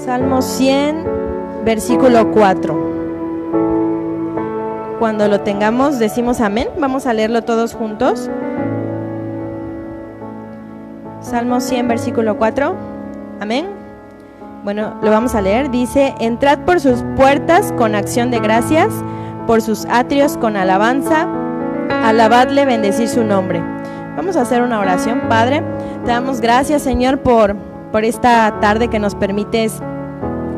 Salmo 100, versículo 4. Cuando lo tengamos, decimos amén. Vamos a leerlo todos juntos. Salmo 100, versículo 4. Amén. Bueno, lo vamos a leer. Dice: entrad por sus puertas con acción de gracias, por sus atrios con alabanza, alabadle, bendecid su nombre. Vamos a hacer una oración. Padre, te damos gracias, Señor, por esta tarde que nos permites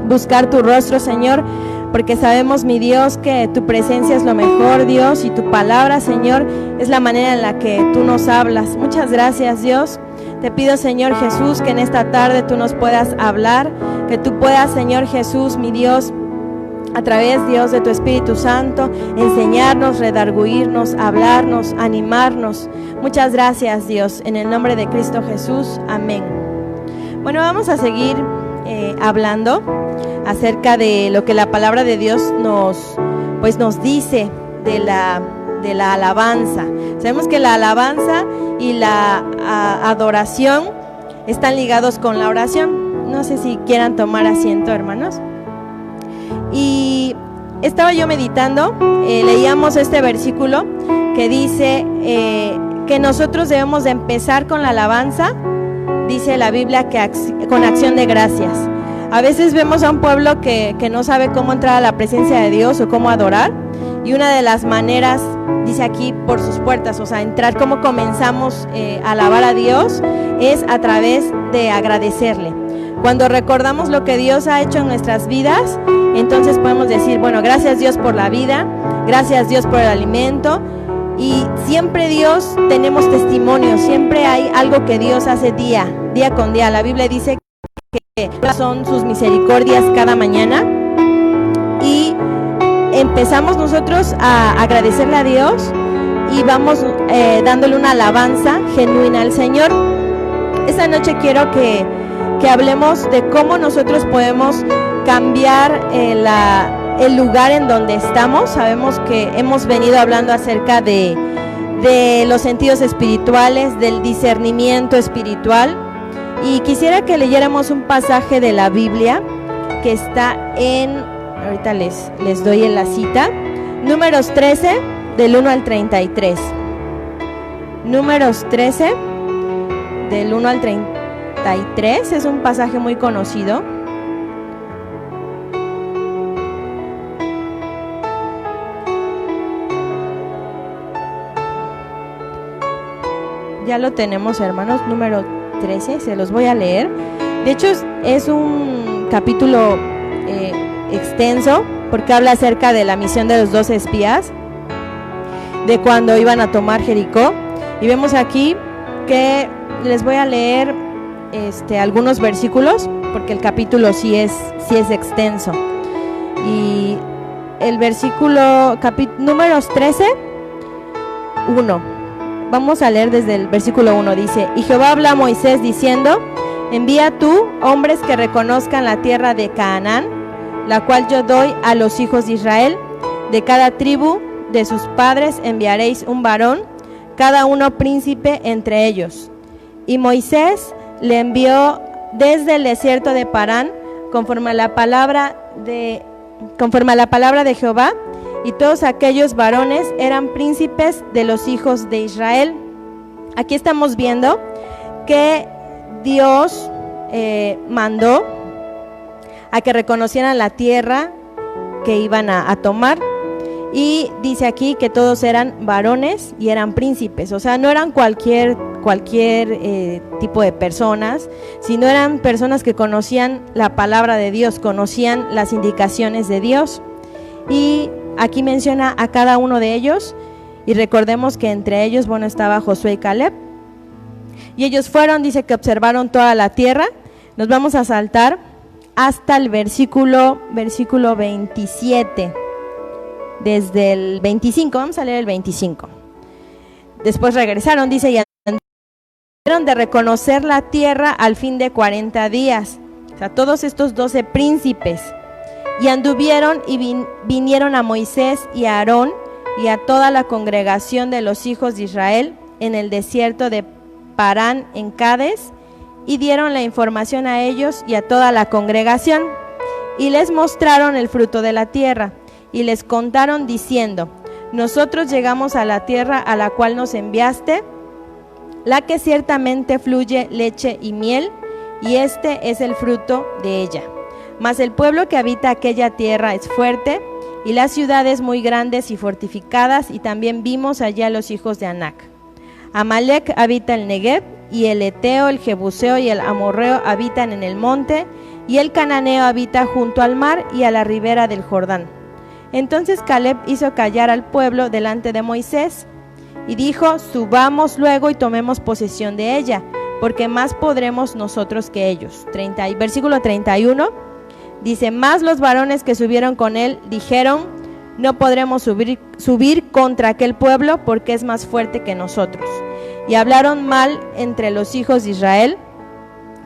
buscar tu rostro, Señor, porque sabemos, mi Dios, que tu presencia es lo mejor, Dios, y tu palabra, Señor, es la manera en la que tú nos hablas. Muchas gracias, Dios. Te pido, Señor Jesús, que en esta tarde tú nos puedas hablar, que tú puedas, Señor Jesús, mi Dios, a través, Dios, de tu Espíritu Santo, enseñarnos, redarguirnos, hablarnos, animarnos. Muchas gracias, Dios, en el nombre de Cristo Jesús. Amén. Bueno, vamos a seguir hablando acerca de lo que la palabra de Dios nos dice de la alabanza. Sabemos que la alabanza y la adoración están ligados con la oración. No sé si quieran tomar asiento, hermanos. Y estaba yo meditando, leíamos este versículo que dice que nosotros debemos de empezar con la alabanza. Dice la Biblia que con acción de gracias. A veces vemos a un pueblo que no sabe cómo entrar a la presencia de Dios o cómo adorar, y una de las maneras, dice aquí, por sus puertas, o sea, entrar, cómo comenzamos a alabar a Dios, es a través de agradecerle. Cuando recordamos lo que Dios ha hecho en nuestras vidas, entonces podemos decir, bueno, gracias Dios por la vida, gracias Dios por el alimento. Y siempre Dios, tenemos testimonio, siempre hay algo que Dios hace día con día. La Biblia dice que son sus misericordias cada mañana, y empezamos nosotros a agradecerle a Dios y vamos dándole una alabanza genuina al Señor. Esta noche quiero que hablemos de cómo nosotros podemos cambiar el lugar en donde estamos. Sabemos que hemos venido hablando acerca de los sentidos espirituales, del discernimiento espiritual, y quisiera que leyéramos un pasaje de la Biblia que está ahorita les doy en la cita, Números 13, del 1 al 33. Números 13, del 1 al 33, es un pasaje muy conocido. Ya lo tenemos, hermanos, número 13, se los voy a leer. De hecho, es un capítulo extenso, porque habla acerca de la misión de los 12 espías, de cuando iban a tomar Jericó. Y vemos aquí que les voy a leer algunos versículos, porque el capítulo sí es extenso. Y el versículo, números 13, 1. Vamos a leer desde el versículo 1, dice: y Jehová habla a Moisés diciendo: envía tú hombres que reconozcan la tierra de Canaán, la cual yo doy a los hijos de Israel. De cada tribu de sus padres enviaréis un varón, cada uno príncipe entre ellos. Y Moisés le envió desde el desierto de Parán, conforme a la palabra de Jehová, y todos aquellos varones eran príncipes de los hijos de Israel. Aquí estamos viendo que Dios mandó a que reconocieran la tierra que iban a tomar, y dice aquí que todos eran varones y eran príncipes. O sea, no eran cualquier tipo de personas, sino eran personas que conocían la palabra de Dios, conocían las indicaciones de Dios. Y aquí menciona a cada uno de ellos, y recordemos que entre ellos, estaba Josué y Caleb. Y ellos fueron, dice que observaron toda la tierra. Nos vamos a saltar hasta el versículo 27, desde el 25, vamos a leer el 25. Después regresaron, dice, y anduvieron de reconocer la tierra al fin de 40 días. O sea, todos estos 12 príncipes. Y anduvieron y vinieron a Moisés y a Aarón y a toda la congregación de los hijos de Israel en el desierto de Parán en Cades, y dieron la información a ellos y a toda la congregación, y les mostraron el fruto de la tierra, y les contaron diciendo: nosotros llegamos a la tierra a la cual nos enviaste, la que ciertamente fluye leche y miel, y este es el fruto de ella. Mas el pueblo que habita aquella tierra es fuerte, y las ciudades muy grandes y fortificadas, y también vimos allá los hijos de Anac. Amalec habita el Negev, y el Eteo, el Jebuseo y el Amorreo habitan en el monte, y el Cananeo habita junto al mar y a la ribera del Jordán. Entonces Caleb hizo callar al pueblo delante de Moisés, y dijo: subamos luego y tomemos posesión de ella, porque más podremos nosotros que ellos. Versículo 31, dice: más los varones que subieron con él dijeron: no podremos subir contra aquel pueblo, porque es más fuerte que nosotros. Y hablaron mal entre los hijos de Israel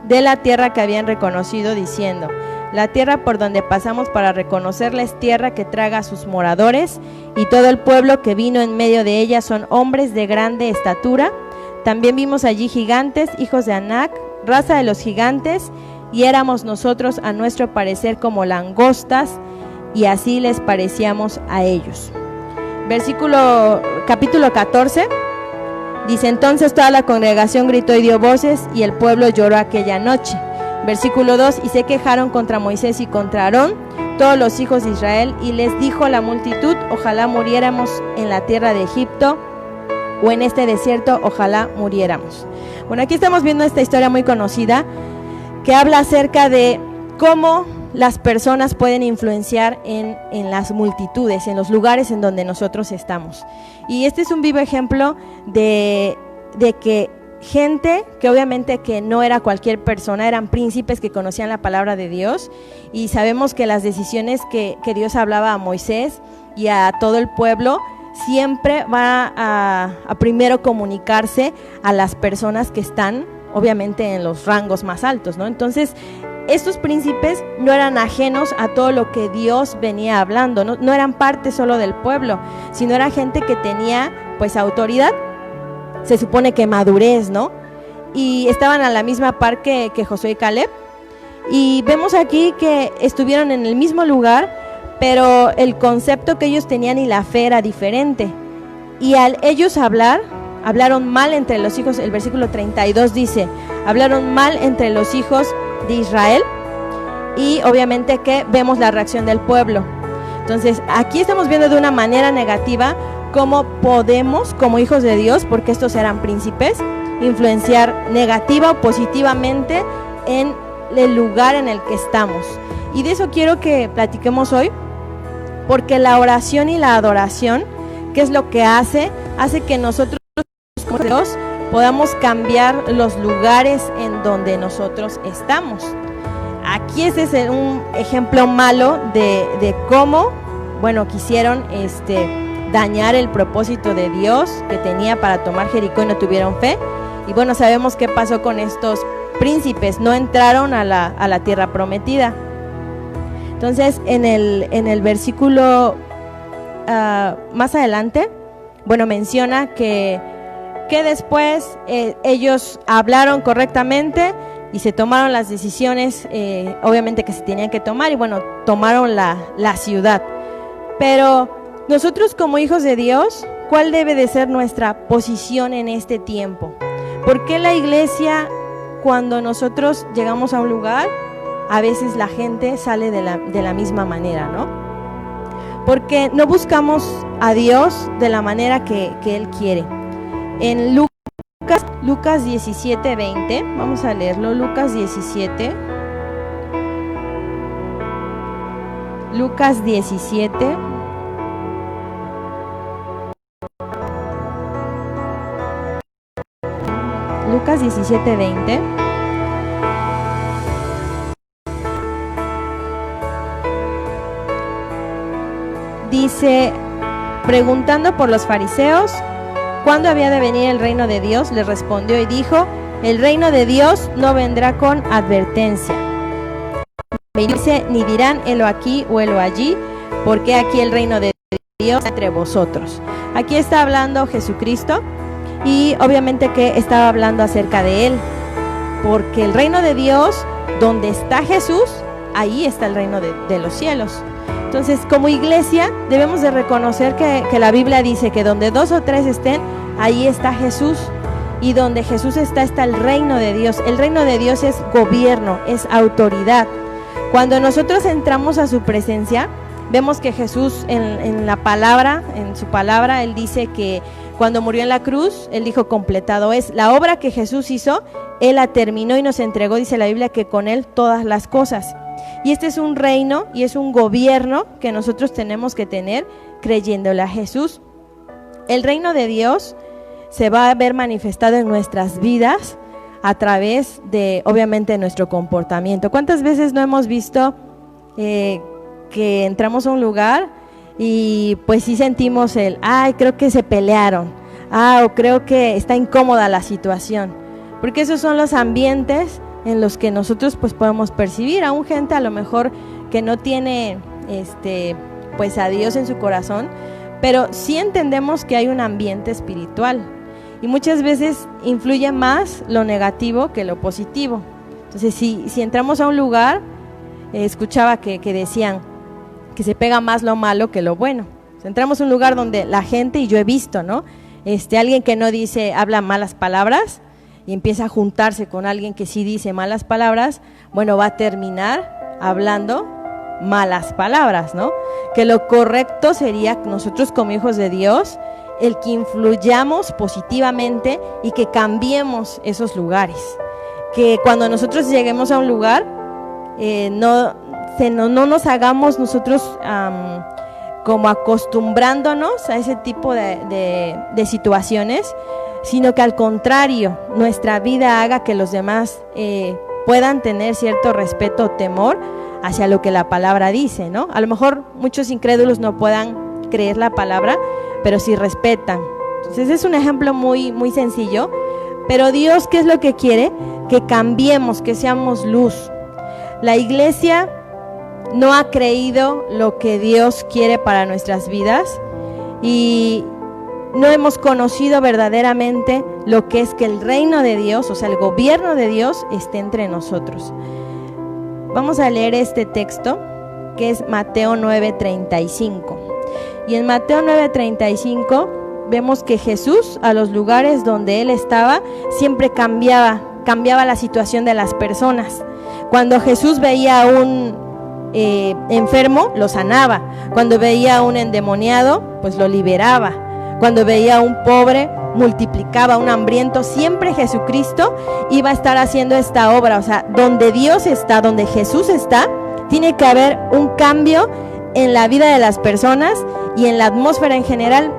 de la tierra que habían reconocido, diciendo: la tierra por donde pasamos para reconocerla es tierra que traga a sus moradores, y todo el pueblo que vino en medio de ella son hombres de grande estatura. También vimos allí gigantes, hijos de Anac, raza de los gigantes, y éramos nosotros a nuestro parecer como langostas, y así les parecíamos a ellos. Capítulo 14, dice: entonces toda la congregación gritó y dio voces, y el pueblo lloró aquella noche. Versículo 2, y se quejaron contra Moisés y contra Aarón todos los hijos de Israel, y les dijo la multitud: ojalá muriéramos en la tierra de Egipto, o en este desierto, ojalá muriéramos. Bueno, aquí estamos viendo esta historia muy conocida, que habla acerca de cómo las personas pueden influenciar en las multitudes, en los lugares en donde nosotros estamos. Y este es un vivo ejemplo de que gente que obviamente que no era cualquier persona, eran príncipes que conocían la palabra de Dios, y sabemos que las decisiones que Dios hablaba a Moisés y a todo el pueblo siempre va a primero comunicarse a las personas que están obviamente en los rangos más altos, ¿no? Entonces estos príncipes no eran ajenos a todo lo que Dios venía hablando, no eran parte solo del pueblo, sino era gente que tenía pues autoridad, se supone que madurez, ¿no? Y estaban a la misma par que Josué y Caleb, y vemos aquí que estuvieron en el mismo lugar, pero el concepto que ellos tenían y la fe era diferente, y al ellos hablaron mal entre los hijos. El versículo 32 dice: hablaron mal entre los hijos de Israel, y obviamente que vemos la reacción del pueblo. Entonces aquí estamos viendo de una manera negativa cómo podemos, como hijos de Dios, porque estos eran príncipes, influenciar negativa o positivamente en el lugar en el que estamos. Y de eso quiero que platiquemos hoy, porque la oración y la adoración, ¿qué es lo que hace? Hace que nosotros como Dios podamos cambiar los lugares en donde nosotros estamos. Aquí ese es un ejemplo malo de cómo, bueno, quisieron dañar el propósito de Dios que tenía para tomar Jericó, y no tuvieron fe. Y bueno, sabemos qué pasó con estos príncipes, no entraron a la tierra prometida. Entonces en el versículo más adelante, bueno, menciona que después ellos hablaron correctamente y se tomaron las decisiones obviamente que se tenían que tomar, y bueno, tomaron la ciudad. Pero nosotros como hijos de Dios, ¿cuál debe de ser nuestra posición en este tiempo? ¿Por qué la iglesia, cuando nosotros llegamos a un lugar, a veces la gente sale de la misma manera, ¿no? Porque no buscamos a Dios de la manera que Él quiere. En Lucas 17:20, vamos a leerlo. Lucas 17. Lucas 17. Lucas 17:20. Dice: preguntando por los fariseos cuándo había de venir el reino de Dios, les respondió y dijo: el reino de Dios no vendrá con advertencia. Ni dirán helo aquí o helo allí, porque aquí el reino de Dios entre vosotros. Aquí está hablando Jesucristo, y obviamente que estaba hablando acerca de Él. porque el reino de Dios, donde está Jesús, ahí está el reino de los cielos. Entonces, como iglesia, debemos de reconocer que la Biblia dice que donde 2 o 3 estén, ahí está Jesús. Y donde Jesús está el reino de Dios. El reino de Dios es gobierno, es autoridad. Cuando nosotros entramos a su presencia, vemos que Jesús en la palabra, en su palabra, Él dice que cuando murió en la cruz, Él dijo completado es. La obra que Jesús hizo, Él la terminó y nos entregó, dice la Biblia, que con Él todas las cosas. Y este es un reino y es un gobierno que nosotros tenemos que tener creyéndole a Jesús. El reino de Dios se va a ver manifestado en nuestras vidas a través de, obviamente, nuestro comportamiento. ¿Cuántas veces no hemos visto que entramos a un lugar y pues sí sentimos ay, creo que se pelearon, o creo que está incómoda la situación? Porque esos son los ambientes en los que nosotros pues podemos percibir a un gente a lo mejor que no tiene pues a Dios en su corazón, pero sí entendemos que hay un ambiente espiritual y muchas veces influye más lo negativo que lo positivo. Entonces si entramos a un lugar, escuchaba que decían que se pega más lo malo que lo bueno. O sea, entramos a un lugar donde la gente, y yo he visto, ¿no? Alguien que no habla malas palabras y empieza a juntarse con alguien que sí dice malas palabras, bueno, va a terminar hablando malas palabras, ¿no? Que lo correcto sería nosotros como hijos de Dios, el que influyamos positivamente y que cambiemos esos lugares. Que cuando nosotros lleguemos a un lugar, no nos hagamos nosotros como acostumbrándonos a ese tipo de situaciones, sino que al contrario, nuestra vida haga que los demás puedan tener cierto respeto o temor hacia lo que la palabra dice, ¿no? A lo mejor muchos incrédulos no puedan creer la palabra, pero sí respetan. Entonces es un ejemplo muy, muy sencillo, pero Dios, ¿qué es lo que quiere? Que cambiemos, que seamos luz. La iglesia no ha creído lo que Dios quiere para nuestras vidas y no hemos conocido verdaderamente lo que es que el reino de Dios, o sea, el gobierno de Dios esté entre nosotros. Vamos a leer este texto que es Mateo 9:35. Y en Mateo 9:35 vemos que Jesús, a los lugares donde Él estaba, siempre cambiaba la situación de las personas. Cuando Jesús veía a un enfermo, lo sanaba. Cuando veía a un endemoniado, pues lo liberaba. Cuando veía a un pobre, multiplicaba. A un hambriento, siempre Jesucristo iba a estar haciendo esta obra. O sea, donde Dios está, donde Jesús está, tiene que haber un cambio en la vida de las personas y en la atmósfera en general.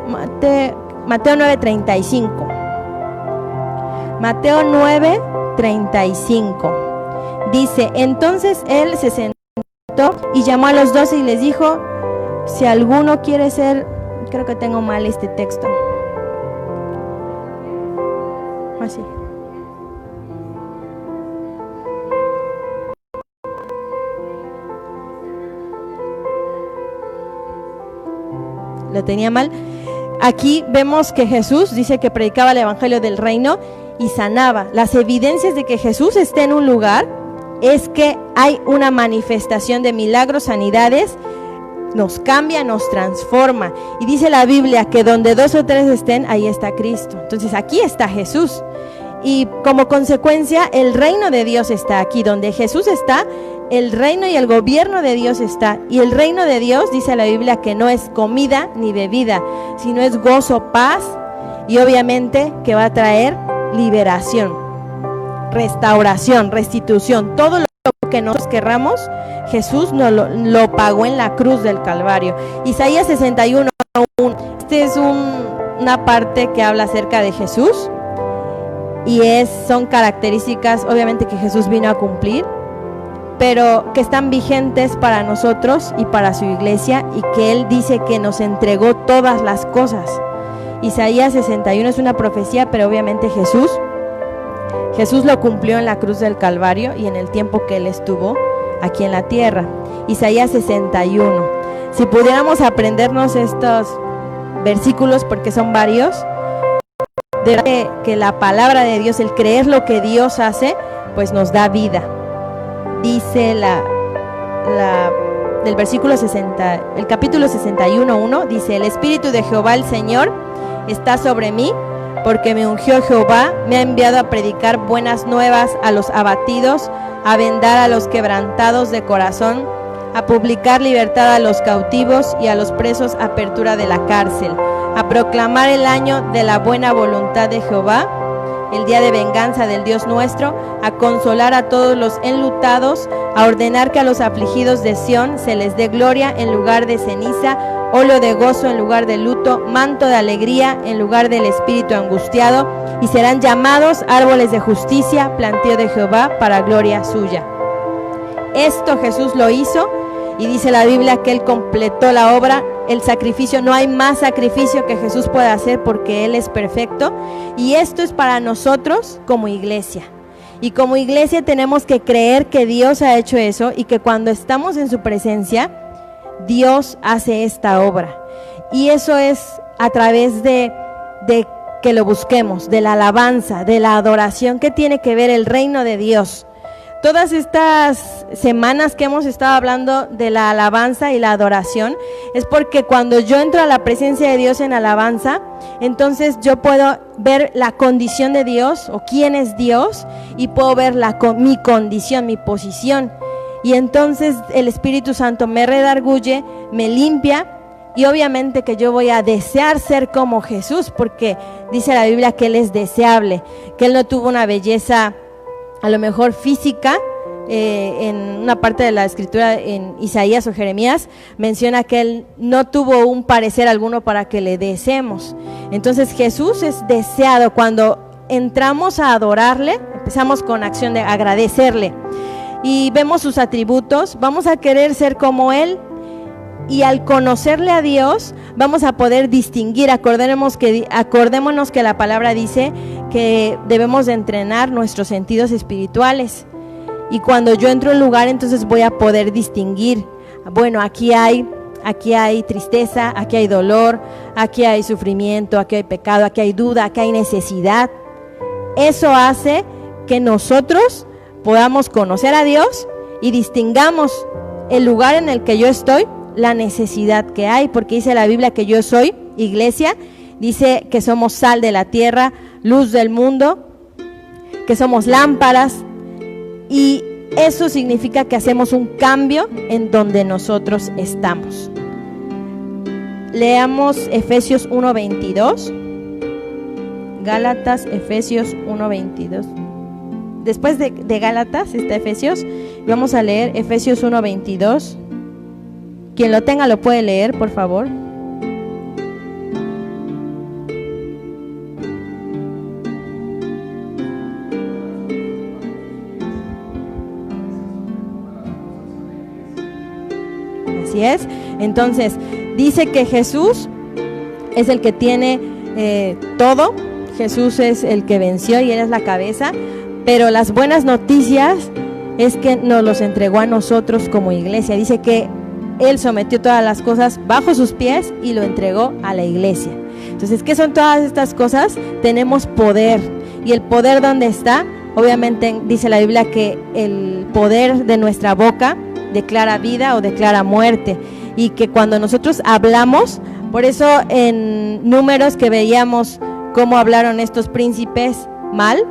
Mateo 9:35. Mateo 9:35 dice: entonces Él se sentó y llamó a los 12 y les dijo: si alguno quiere ser, creo que tengo mal este texto, así. Lo tenía mal. Aquí vemos que Jesús dice que predicaba el evangelio del reino y sanaba. Las evidencias de que Jesús esté en un lugar es que hay una manifestación de milagros, sanidades, nos cambia, nos transforma. Y dice la Biblia que donde 2 o 3 estén, ahí está Cristo. Entonces aquí está Jesús. Y como consecuencia, el reino de Dios está aquí. Donde Jesús está, el reino y el gobierno de Dios está. Y el reino de Dios, dice la Biblia, que no es comida ni bebida, sino es gozo, paz y obviamente que va a traer liberación, restauración, restitución. Todo lo que nosotros querramos, Jesús nos lo pagó en la cruz del Calvario. Isaías 61:1. Este es una parte que habla acerca de Jesús y son características obviamente que Jesús vino a cumplir, pero que están vigentes para nosotros y para su iglesia, y que Él dice que nos entregó todas las cosas. Isaías 61 es una profecía, pero obviamente Jesús lo cumplió en la cruz del Calvario y en el tiempo que Él estuvo aquí en la tierra. Isaías 61. Si pudiéramos aprendernos estos versículos, porque son varios, de que la palabra de Dios, el creer lo que Dios hace, pues nos da vida. Dice del versículo 60, el capítulo 61:1, dice: el Espíritu de Jehová el Señor está sobre mí, porque me ungió Jehová, me ha enviado a predicar buenas nuevas a los abatidos, a vendar a los quebrantados de corazón, a publicar libertad a los cautivos y a los presos apertura de la cárcel, a proclamar el año de la buena voluntad de Jehová, el día de venganza del Dios nuestro, a consolar a todos los enlutados, a ordenar que a los afligidos de Sión se les dé gloria en lugar de ceniza, óleo de gozo en lugar de luto, manto de alegría en lugar del espíritu angustiado, y serán llamados árboles de justicia, plantío de Jehová para gloria suya. Esto Jesús lo hizo, y dice la Biblia que Él completó la obra, el sacrificio. No hay más sacrificio que Jesús pueda hacer porque Él es perfecto, y esto es para nosotros como iglesia. Y como iglesia tenemos que creer que Dios ha hecho eso, y que cuando estamos en su presencia, Dios hace esta obra. Y eso es a través de que lo busquemos, de la alabanza, de la adoración. ¿Qué tiene que ver el reino de Dios? Todas estas semanas que hemos estado hablando de la alabanza y la adoración, es porque cuando yo entro a la presencia de Dios en alabanza, entonces yo puedo ver la condición de Dios o quién es Dios, y puedo ver mi condición, mi posición. Y entonces el Espíritu Santo me redarguye, me limpia, y obviamente que yo voy a desear ser como Jesús, porque dice la Biblia que Él es deseable, que Él no tuvo una belleza a lo mejor física. En una parte de la escritura, en Isaías o Jeremías, menciona que Él no tuvo un parecer alguno para que le deseemos. Entonces Jesús es deseado. Cuando entramos a adorarle, empezamos con acción de agradecerle, y vemos sus atributos, vamos a querer ser como Él, y al conocerle a Dios vamos a poder distinguir. Acordémonos que la palabra dice que debemos de entrenar nuestros sentidos espirituales, y cuando yo entro a un lugar, entonces voy a poder distinguir, bueno, aquí hay tristeza, aquí hay dolor, aquí hay sufrimiento, aquí hay pecado, aquí hay duda, aquí hay necesidad. Eso hace que nosotros podamos conocer a Dios y distingamos el lugar en el que yo estoy, la necesidad que hay, porque dice la Biblia que yo soy iglesia, dice que somos sal de la tierra, luz del mundo, que somos lámparas, y eso significa que hacemos un cambio en donde nosotros estamos. Leamos Efesios 1:22, Gálatas, Efesios 1:22. Después de Gálatas está Efesios, vamos a leer Efesios 1:22. Quien lo tenga lo puede leer, por favor. Así es. Entonces, dice que Jesús es el que tiene todo. Jesús es el que venció y Él es la cabeza. Pero las buenas noticias es que nos los entregó a nosotros como iglesia. Dice que Él sometió todas las cosas bajo sus pies y lo entregó a la iglesia. Entonces, ¿qué son todas estas cosas? Tenemos poder. ¿Y el poder dónde está? Obviamente dice la Biblia que el poder de nuestra boca declara vida o declara muerte. Y que cuando nosotros hablamos, por eso en Números que veíamos cómo hablaron estos príncipes mal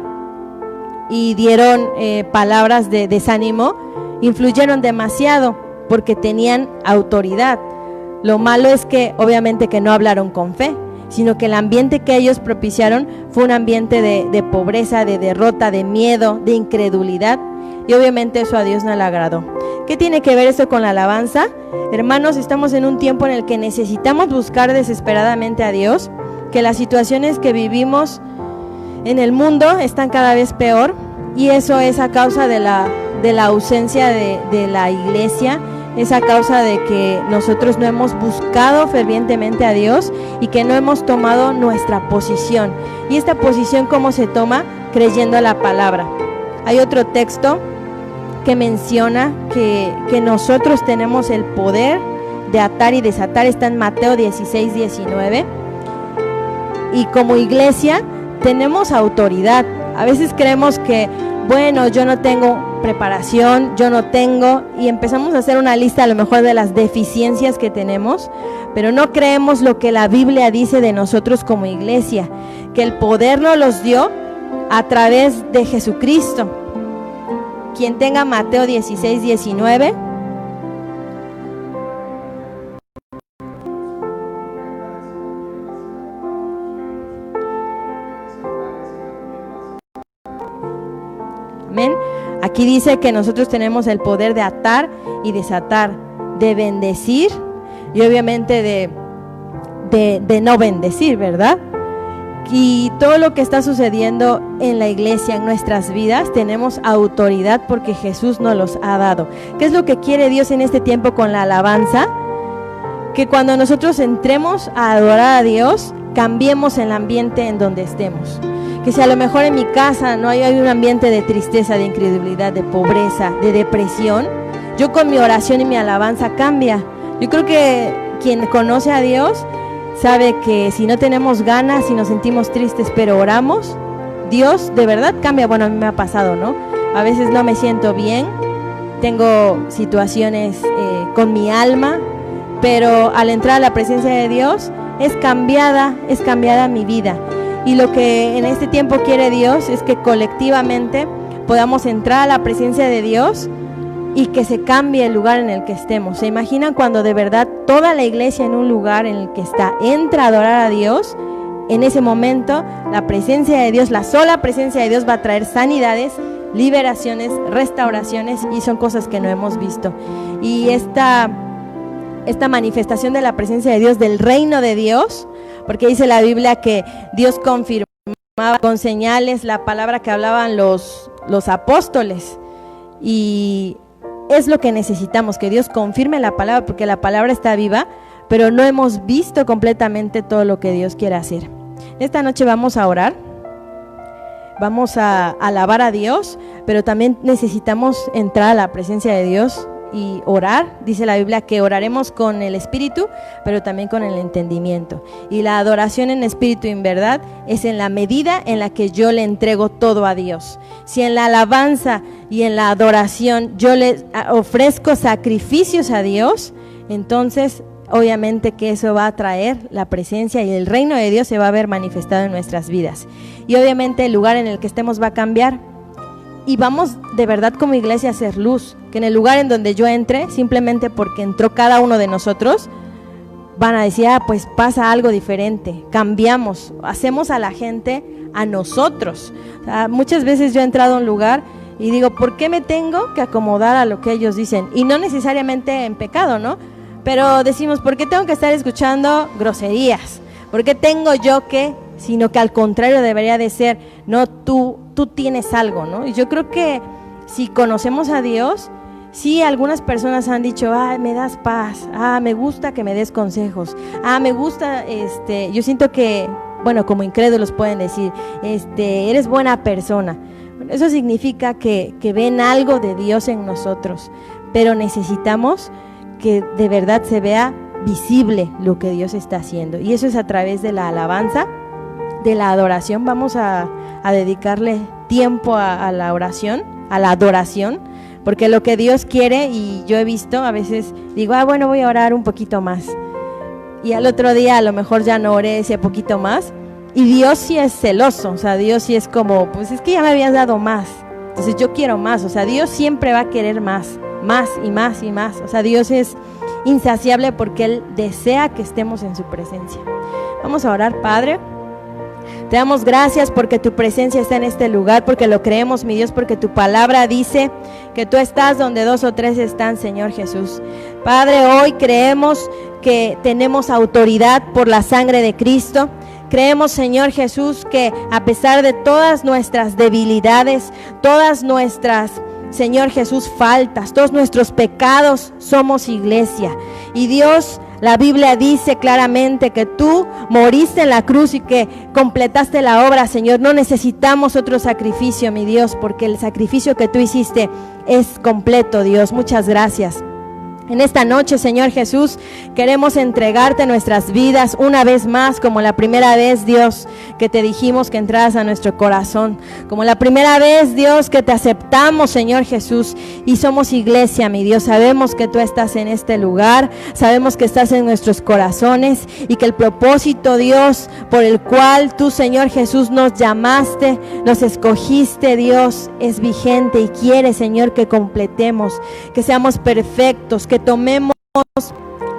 y dieron palabras de desánimo, influyeron demasiado porque tenían autoridad. Lo malo es que obviamente que no hablaron con fe, sino que el ambiente que ellos propiciaron fue un ambiente de pobreza, de derrota, de miedo, de incredulidad, y obviamente eso a Dios no le agradó. ¿Qué tiene que ver esto con la alabanza? Hermanos, estamos en un tiempo en el que necesitamos buscar desesperadamente a Dios, que las situaciones que vivimos en el mundo están cada vez peor, y eso es a causa de la ausencia de la iglesia. Es a causa de que nosotros no hemos buscado fervientemente a Dios y que no hemos tomado nuestra posición. ¿Y esta posición cómo se toma? Creyendo a la palabra. Hay otro texto que menciona que nosotros tenemos el poder de atar y desatar. Está en Mateo 16:19. Y como iglesia tenemos autoridad. A veces creemos que, bueno, yo no tengo preparación, yo no tengo, y empezamos a hacer una lista a lo mejor de las deficiencias que tenemos, pero no creemos lo que la Biblia dice de nosotros como iglesia, que el poder nos los dio a través de Jesucristo. Quien tenga Mateo 16, 19. Amén. Aquí dice que nosotros tenemos el poder de atar y desatar, de bendecir y obviamente de no bendecir, ¿verdad? Y todo lo que está sucediendo en la iglesia, en nuestras vidas, tenemos autoridad porque Jesús nos los ha dado. ¿Qué es lo que quiere Dios en este tiempo con la alabanza? Que cuando nosotros entremos a adorar a Dios, cambiemos el ambiente en donde estemos. Que si a lo mejor en mi casa no hay un ambiente de tristeza, de incredulidad, de pobreza, de depresión, yo con mi oración y mi alabanza cambia. Yo creo que quien conoce a Dios sabe que si no tenemos ganas, si nos sentimos tristes, pero oramos, Dios de verdad cambia. Bueno, a mí me ha pasado, ¿no? A veces no me siento bien, tengo situaciones con mi alma, pero al entrar a la presencia de Dios es cambiada mi vida. Y lo que en este tiempo quiere Dios es que colectivamente podamos entrar a la presencia de Dios y que se cambie el lugar en el que estemos. ¿Se imaginan cuando de verdad toda la iglesia en un lugar en el que está entra a adorar a Dios? En ese momento la presencia de Dios, la sola presencia de Dios va a traer sanidades, liberaciones, restauraciones, y son cosas que no hemos visto. Y esta manifestación de la presencia de Dios, del reino de Dios, porque dice la Biblia que Dios confirmaba con señales la palabra que hablaban los apóstoles, y es lo que necesitamos, que Dios confirme la palabra, porque la palabra está viva, pero no hemos visto completamente todo lo que Dios quiere hacer. Esta noche vamos a orar, vamos a alabar a Dios, pero también necesitamos entrar a la presencia de Dios y orar. Dice la Biblia que oraremos con el espíritu, pero también con el entendimiento. Y la adoración en espíritu y en verdad es en la medida en la que yo le entrego todo a Dios. Si en la alabanza y en la adoración yo le ofrezco sacrificios a Dios, entonces obviamente que eso va a traer la presencia y el reino de Dios se va a ver manifestado en nuestras vidas. Y obviamente el lugar en el que estemos va a cambiar. Y vamos de verdad como iglesia a hacer luz, que en el lugar en donde yo entre, simplemente porque entró cada uno de nosotros, van a decir, pues pasa algo diferente, cambiamos, hacemos a la gente a nosotros. O sea, muchas veces yo he entrado a un lugar y digo, ¿por qué me tengo que acomodar a lo que ellos dicen? Y no necesariamente en pecado, ¿no? Pero decimos, ¿por qué tengo que estar escuchando groserías? ¿Por qué tengo yo que? Sino que al contrario debería de ser, no, tú tienes algo, ¿no? Y yo creo que si conocemos a Dios, sí, algunas personas han dicho, me das paz, me gusta que me des consejos, me gusta, yo siento que, bueno, como incrédulos pueden decir, eres buena persona. Bueno, eso significa que ven algo de Dios en nosotros, pero necesitamos que de verdad se vea visible lo que Dios está haciendo, y eso es a través de la alabanza, de la adoración. Vamos a dedicarle tiempo a la oración, a la adoración, porque lo que Dios quiere, y yo he visto, a veces digo, bueno, voy a orar un poquito más, y al otro día a lo mejor ya no oré ese poquito más, y Dios sí es celoso, o sea, Dios sí es como, pues es que ya me habías dado más, entonces yo quiero más, o sea, Dios siempre va a querer más y más y más, o sea, Dios es insaciable porque Él desea que estemos en su presencia. Vamos a orar. Padre, te damos gracias porque tu presencia está en este lugar, porque lo creemos, mi Dios, porque tu palabra dice que tú estás donde 2 o 3 están, Señor Jesús. Padre, hoy creemos que tenemos autoridad por la sangre de Cristo. Creemos, Señor Jesús, que a pesar de todas nuestras debilidades, todas nuestras, Señor Jesús, faltas, todos nuestros pecados, somos iglesia. Y Dios, la Biblia dice claramente que tú moriste en la cruz y que completaste la obra, Señor. No necesitamos otro sacrificio, mi Dios, porque el sacrificio que tú hiciste es completo, Dios. Muchas gracias. En esta noche, Señor Jesús, queremos entregarte nuestras vidas una vez más, como la primera vez, Dios, que te dijimos que entraras a nuestro corazón. Como la primera vez, Dios, que te aceptamos, Señor Jesús, y somos iglesia, mi Dios. Sabemos que tú estás en este lugar, sabemos que estás en nuestros corazones y que el propósito, Dios, por el cual tú, Señor Jesús, nos llamaste, nos escogiste, Dios, es vigente y quiere, Señor, que completemos, que seamos perfectos, que tomemos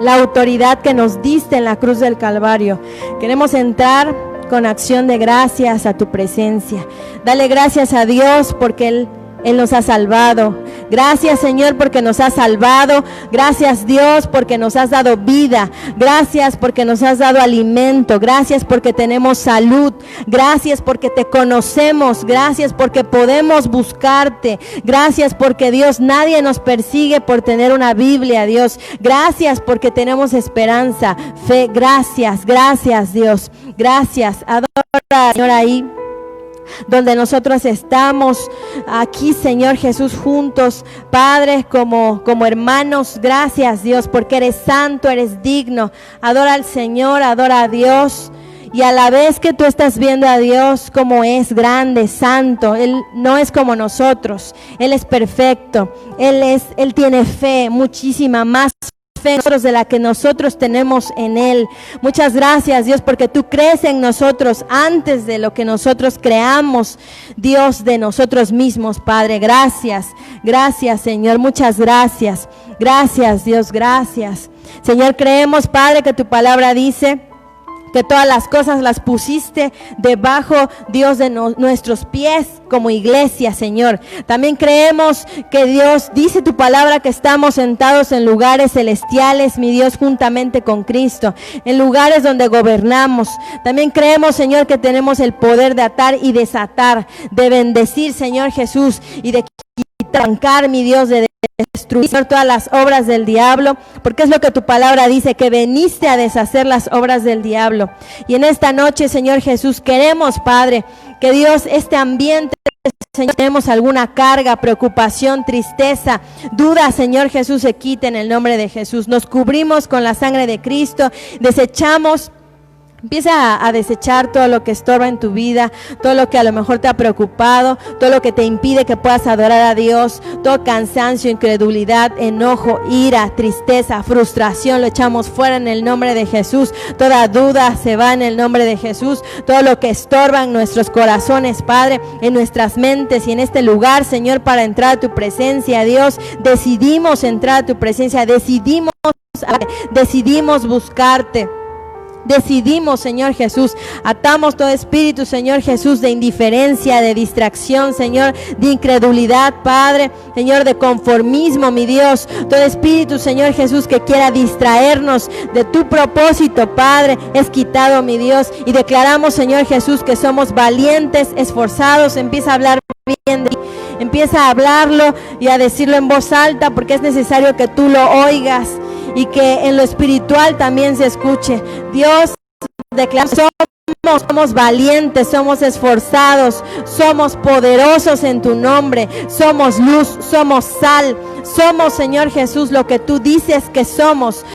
la autoridad que nos diste en la cruz del Calvario. Queremos entrar con acción de gracias a tu presencia. Dale gracias a Dios porque Él nos ha salvado. Gracias, Señor, porque nos has salvado. Gracias, Dios, porque nos has dado vida. Gracias porque nos has dado alimento. Gracias porque tenemos salud. Gracias porque te conocemos. Gracias porque podemos buscarte. Gracias porque, Dios, nadie nos persigue por tener una Biblia, Dios. Gracias porque tenemos esperanza, fe. Gracias, gracias, Dios. Gracias. Adora, Señor, ahí donde nosotros estamos aquí, Señor Jesús, juntos, Padre, como hermanos. Gracias, Dios, porque eres santo, eres digno. Adora al Señor, adora a Dios. Y a la vez que tú estás viendo a Dios como es grande, santo, Él no es como nosotros, Él es perfecto, Él tiene fe, muchísima más fe de la que nosotros tenemos en Él. Muchas gracias, Dios, porque tú crees en nosotros antes de lo que nosotros creamos, Dios, de nosotros mismos, Padre. Gracias, gracias, Señor, muchas gracias. Gracias, Dios, gracias. Señor, creemos, Padre, que tu palabra dice que todas las cosas las pusiste debajo, Dios, de nuestros pies como iglesia, Señor. También creemos que, Dios, dice tu palabra que estamos sentados en lugares celestiales, mi Dios, juntamente con Cristo, en lugares donde gobernamos. También creemos, Señor, que tenemos el poder de atar y desatar, de bendecir, Señor Jesús, y de arrancar, mi Dios, de destruir todas las obras del diablo, porque es lo que tu palabra dice, que veniste a deshacer las obras del diablo. Y en esta noche, Señor Jesús, queremos, Padre, que, Dios, este ambiente, Señor, tenemos alguna carga, preocupación, tristeza, duda, Señor Jesús, se quite en el nombre de Jesús. Nos cubrimos con la sangre de Cristo, desechamos. Empieza a desechar todo lo que estorba en tu vida, todo lo que a lo mejor te ha preocupado, todo lo que te impide que puedas adorar a Dios, todo cansancio, incredulidad, enojo, ira, tristeza, frustración, lo echamos fuera en el nombre de Jesús. Toda duda se va en el nombre de Jesús. Todo lo que estorba en nuestros corazones, Padre, en nuestras mentes y en este lugar, Señor, para entrar a tu presencia, Dios, decidimos entrar a tu presencia, decidimos buscarte. Decidimos, Señor Jesús, atamos todo espíritu, Señor Jesús, de indiferencia, de distracción, Señor, de incredulidad, Padre, Señor, de conformismo, mi Dios, todo espíritu, Señor Jesús, que quiera distraernos de tu propósito, Padre, es quitado, mi Dios, y declaramos, Señor Jesús, que somos valientes, esforzados. Empieza a hablar bien de ti. Empieza a hablarlo y a decirlo en voz alta, porque es necesario que tú lo oigas y que en lo espiritual también se escuche. Dios, declaramos, somos valientes, somos esforzados, somos poderosos en tu nombre, somos luz, somos sal, somos, Señor Jesús, lo que tú dices que somos.